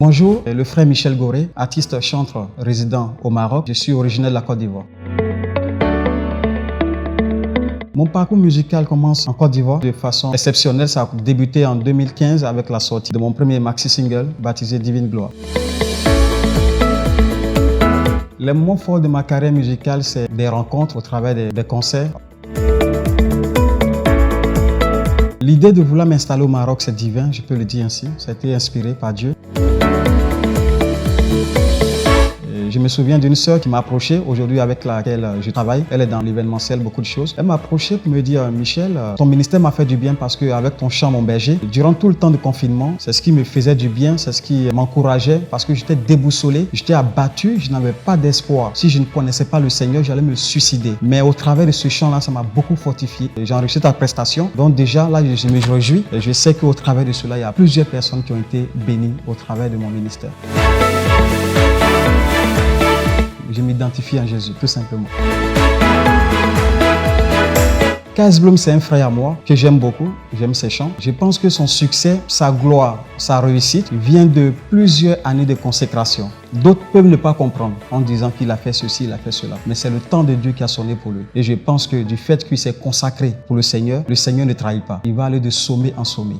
Bonjour, le frère Michel Goré, artiste chanteur résident au Maroc. Je suis originaire de la Côte d'Ivoire. Mon parcours musical commence en Côte d'Ivoire de façon exceptionnelle. Ça a débuté en 2015 avec la sortie de mon premier maxi-single baptisé Divine Gloire. Les moments forts de ma carrière musicale, c'est des rencontres au travers des concerts. L'idée de vouloir m'installer au Maroc, c'est divin, je peux le dire ainsi. Ça a été inspiré par Dieu. Je me souviens d'une sœur qui m'a approché aujourd'hui avec laquelle je travaille. Elle est dans l'événementiel, beaucoup de choses. Elle m'a approché pour me dire « Michel, ton ministère m'a fait du bien parce qu'avec ton chant, mon berger, durant tout le temps de confinement, c'est ce qui me faisait du bien, c'est ce qui m'encourageait parce que j'étais déboussolé, j'étais abattu, je n'avais pas d'espoir. Si je ne connaissais pas le Seigneur, j'allais me suicider. Mais au travers de ce chant-là, ça m'a beaucoup fortifié. J'ai enregistré ta prestation. Donc déjà, là, je me réjouis. Et je sais qu'au travers de cela, il y a plusieurs personnes qui ont été bénies au travers de mon ministère. Je m'identifie en Jésus, tout simplement. KS Bloom, c'est un frère à moi que j'aime beaucoup, j'aime ses chants. Je pense que son succès, sa gloire, sa réussite vient de plusieurs années de consécration. D'autres peuvent ne pas comprendre en disant qu'il a fait ceci, il a fait cela. Mais c'est le temps de Dieu qui a sonné pour lui. Et je pense que du fait qu'il s'est consacré pour le Seigneur ne trahit pas. Il va aller de sommet en sommet.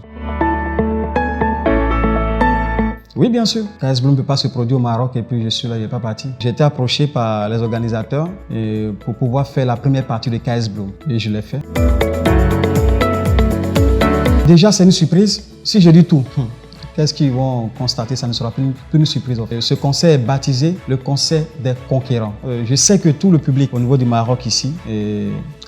Oui, bien sûr. KS Bloom ne peut pas se produire au Maroc et puis je suis là, je n'ai pas parti. J'ai été approché par les organisateurs pour pouvoir faire la première partie de KS Bloom et je l'ai fait. Déjà, c'est une surprise. Si je dis tout, qu'est-ce qu'ils vont constater? Ça ne sera plus une surprise. Ce concert est baptisé le concert des conquérants. Je sais que tout le public au niveau du Maroc ici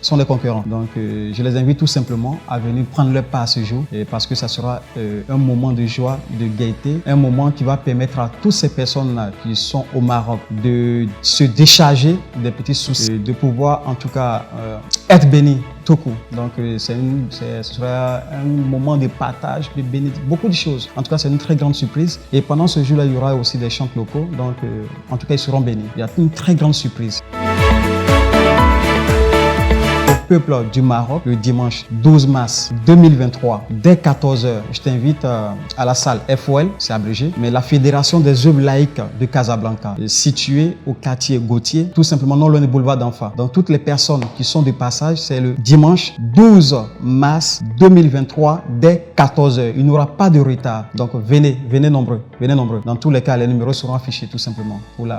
sont des concurrents. Donc, je les invite tout simplement à venir prendre leur part ce jour parce que ça sera un moment de joie, de gaieté, un moment qui va permettre à toutes ces personnes-là qui sont au Maroc de se décharger des petits soucis, de pouvoir en tout cas être bénis tout court. Donc, ce sera un moment de partage, de bénédiction, beaucoup de choses. En tout cas, c'est une très grande surprise. Et pendant ce jour-là, il y aura aussi des chants locaux. Donc, en tout cas, ils seront bénis. Il y a une très grande surprise. Peuple du Maroc, le dimanche 12 mars 2023, dès 14 h, je t'invite à la salle FOL, c'est abrégé, mais la Fédération des œuvres laïques de Casablanca, située au quartier Gauthier, tout simplement non loin du boulevard d'Enfa. Donc toutes les personnes qui sont de passage, c'est le dimanche 12 mars 2023, dès 14 h. Il n'y aura pas de retard. Donc venez nombreux, venez nombreux. Dans tous les cas, les numéros seront affichés tout simplement pour la